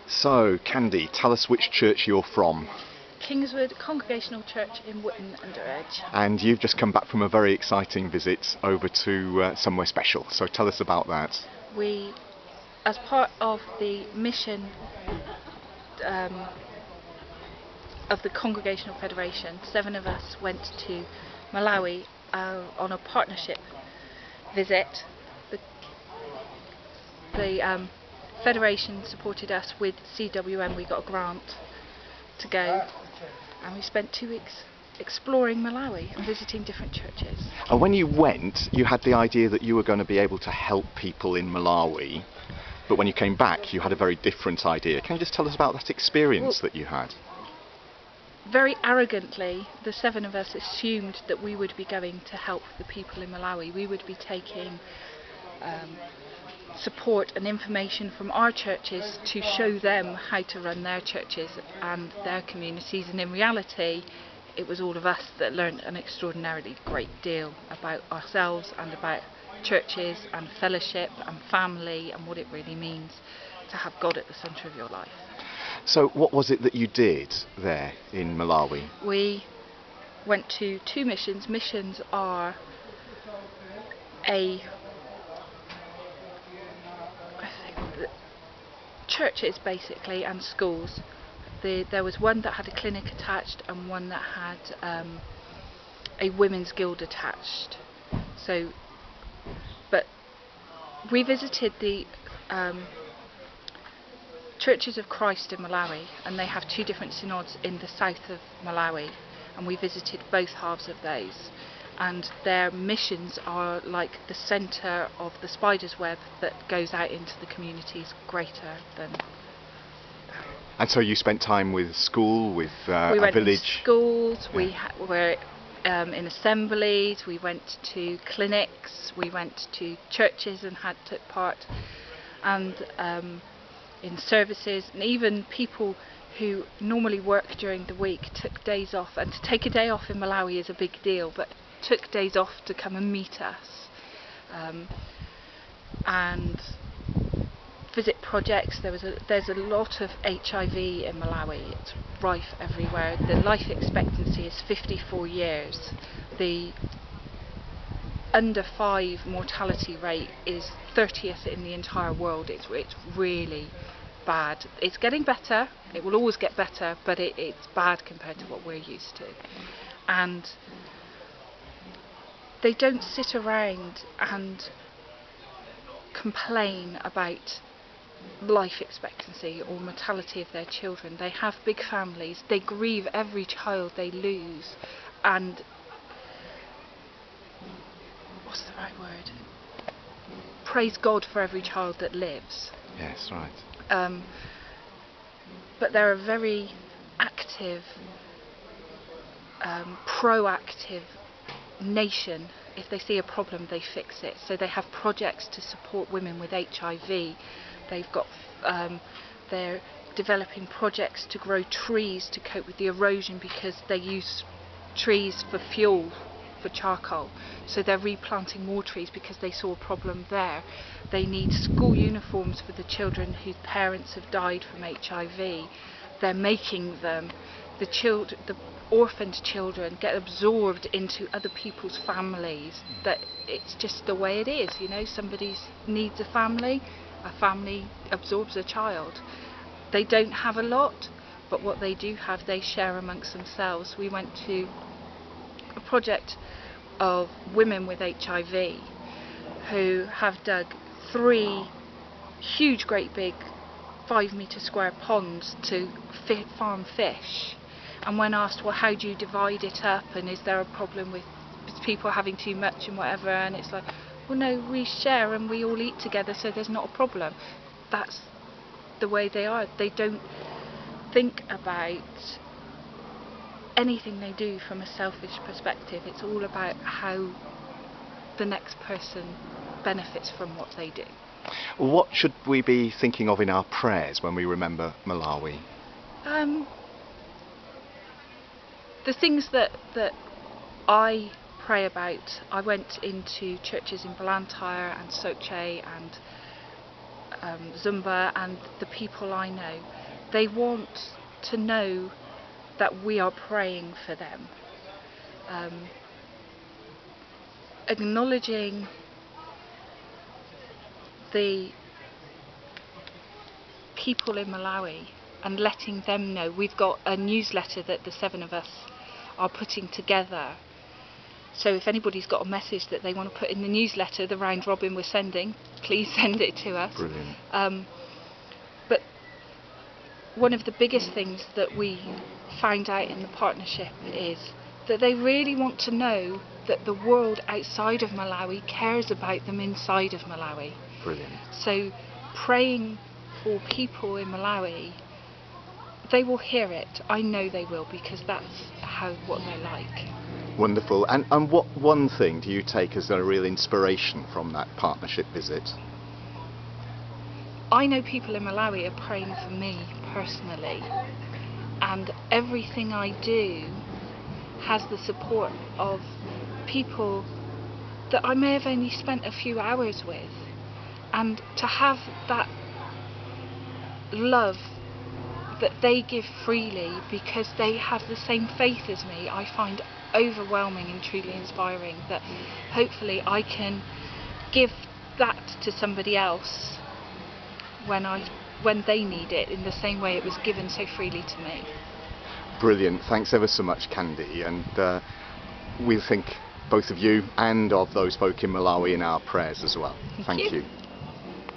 So, Candi, tell us which church you're from. Kingswood Congregational Church in Wootton under Edge. And you've just come back from a very exciting visit over to somewhere special. So tell us about that. We, as part of the mission of the Congregational Federation, 7 of us went to Malawi on a partnership visit. The Federation supported us with CWM. We got a grant to go, and we spent 2 weeks exploring Malawi and visiting different churches. And when you went, you had the idea that you were going to be able to help people in Malawi, but when you came back you had a very different idea. Can you just tell us about that experience that you had? Very arrogantly, the 7 of us assumed that we would be going to help the people in Malawi. We would be taking support and information from our churches to show them how to run their churches and their communities, and in reality it was all of us that learned an extraordinarily great deal about ourselves and about churches and fellowship and family and what it really means to have God at the centre of your life. So what was it that you did there in Malawi? We went to 2 missions. Missions are churches basically and schools. There was one that had a clinic attached and one that had a women's guild attached. But we visited the Churches of Christ in Malawi, and they have 2 different synods in the south of Malawi, and we visited both halves of those. And their missions are like the centre of the spider's web that goes out into the communities greater than. And so you spent time with school, with we a village? We went to schools, yeah. We were in assemblies, we went to clinics, we went to churches and took part, and in services, and even people who normally work during the week took days off. And to take a day off in Malawi is a big deal, but took days off to come and meet us and visit projects. There's a lot of HIV in Malawi. It's rife everywhere. The life expectancy is 54 years. The under 5 mortality rate is 30th in the entire world. It's really bad. It's getting better. It will always get better, but it's bad compared to what we're used to. And they don't sit around and complain about life expectancy or mortality of their children. They have big families. They grieve every child they lose, and what's the right word? Praise God for every child that lives. Yes, right. But they're a very active, proactive nation. If they see a problem, they fix it. So they have projects to support women with HIV. They've got they're developing projects to grow trees to cope with the erosion, because they use trees for fuel, for charcoal. So they're replanting more trees because they saw a problem there. They need school uniforms for the children whose parents have died from HIV. They're making them. The orphaned children get absorbed into other people's families. That it's just the way it is, you know. Somebody needs a family absorbs a child. They don't have a lot, but what they do have, they share amongst themselves. We went to a project of women with HIV who have dug 3 huge, great big 5-metre square ponds to farm fish. And when asked, well, how do you divide it up, and is there a problem with people having too much and whatever, and it's like, well, no, we share and we all eat together, so there's not a problem. That's the way they are. They don't think about anything they do from a selfish perspective. It's all about how the next person benefits from what they do. What should we be thinking of in our prayers when we remember Malawi? The things that I pray about, I went into churches in Blantyre and Soche and Zumba and the people I know, they want to know that we are praying for them. Acknowledging the people in Malawi and letting them know. We've got a newsletter that the 7 of us are putting together. So if anybody's got a message that they want to put in the newsletter, the round robin we're sending, please send it to us. Brilliant. But one of the biggest things that we found out in the partnership is that they really want to know that the world outside of Malawi cares about them inside of Malawi. Brilliant. So praying for people in Malawi, they will hear it. I know they will, because that's what they're like. Wonderful. And what one thing do you take as a real inspiration from that partnership visit? I know people in Malawi are praying for me personally, and everything I do has the support of people that I may have only spent a few hours with, and to have that love that they give freely because they have the same faith as me, I find overwhelming and truly inspiring, that hopefully I can give that to somebody else when they need it, in the same way it was given so freely to me. Brilliant. Thanks ever so much, Candi, and we'll think both of you and of those folk in Malawi in our prayers as well. Thank you.